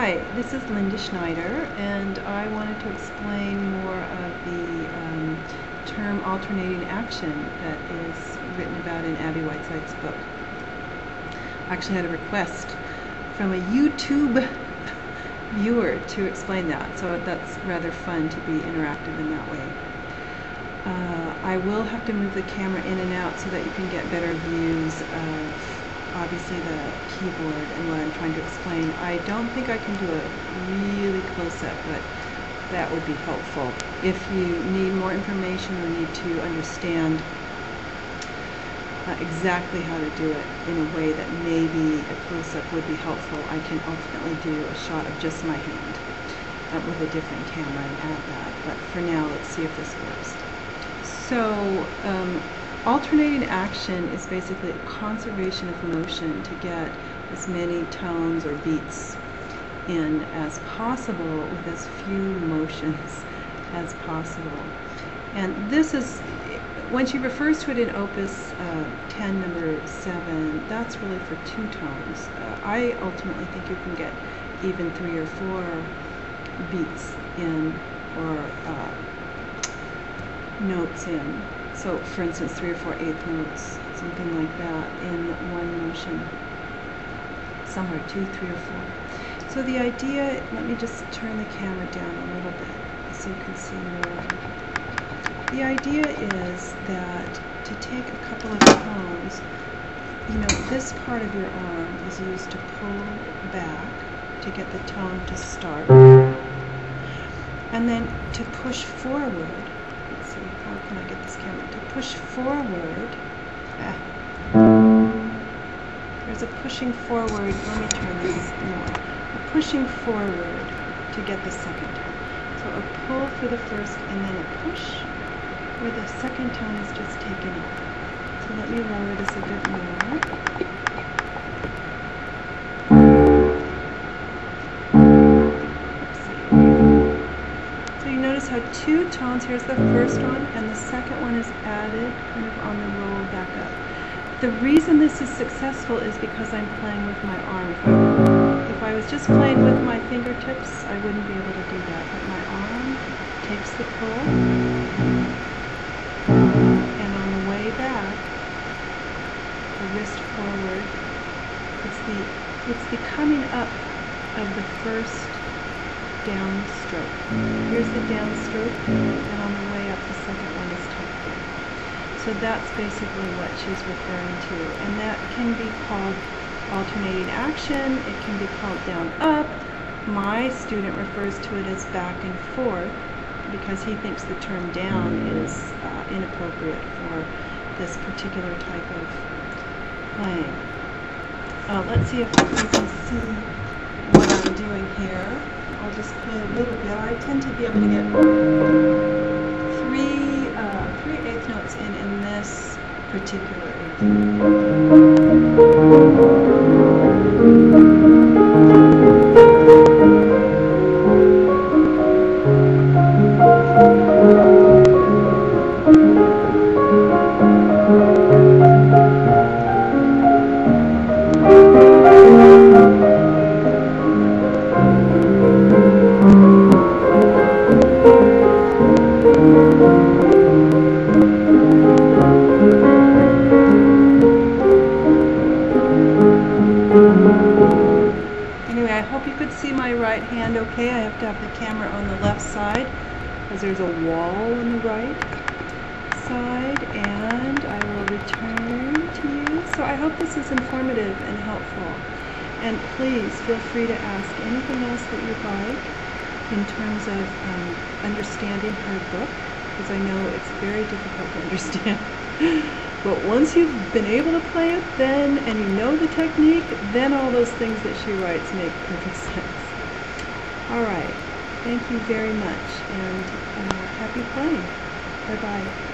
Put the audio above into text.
Hi, this is Schneider, and I wanted to explain more of the term alternating action that is written about in Abby Whiteside's book. I actually had a request from a YouTube viewer to explain that, so that's rather fun to be interactive in that way. I will have to move the camera in and out so that you can get better views of obviously the keyboard and what I'm trying to explain. I don't think I can do a really close-up, but that would be helpful. If you need more information or need to understand exactly how to do it in a way that maybe a close-up would be helpful, I can ultimately do a shot of just my hand with a different camera and add that. But for now, let's see if this works. So, alternating action is basically a conservation of motion to get as many tones or beats in as possible with as few motions as possible. And this is, when she refers to it in Opus 10, number 7, that's really for 2 tones. I ultimately think you can get even 3 or 4 beats in, or notes in. So, for instance, 3 or 4 eighth notes, something like that, in one motion. Somewhere 2, 3, or 4. So the idea, let me just turn the camera down a little bit so you can see more. The idea is that to take a couple of tones, this part of your arm is used to pull back to get the tone to start, and then to push forward. How can I get this camera to push forward? There's a pushing forward. Let me turn this more. A pushing forward to get the second tone. So a pull for the first and then a push where the second tone is just taken up. So let me lower this a bit more. Notice how 2 tones, here's the first one, and the second one is added kind of on the roll back up. The reason this is successful is because I'm playing with my arm. If I was just playing with my fingertips, I wouldn't be able to do that. But my arm takes the pull, and on the way back, the wrist forward. It's the coming up of the first downstroke. Here's the downstroke, and on the way up the second one is tucked in. So that's basically what she's referring to, and that can be called alternating action. It can be called down up. My student refers to it as back and forth because he thinks the term down is inappropriate for this particular type of playing. Let's see if you can see what I'm doing here. I'll just play a little bit. I tend to be able to get 3 eighth notes in this particular eighth Anyway, I hope you could see my right hand okay. I have to have the camera on the left side because there's a wall on the right side, and I will return to you. So I hope this is informative and helpful. And please feel free to ask anything else that you'd like in terms of understanding her book, because I know it's very difficult to understand. But once you've been able to play it, and you know the technique, then all those things that she writes make perfect sense. All right. Thank you very much, and happy playing. Bye-bye.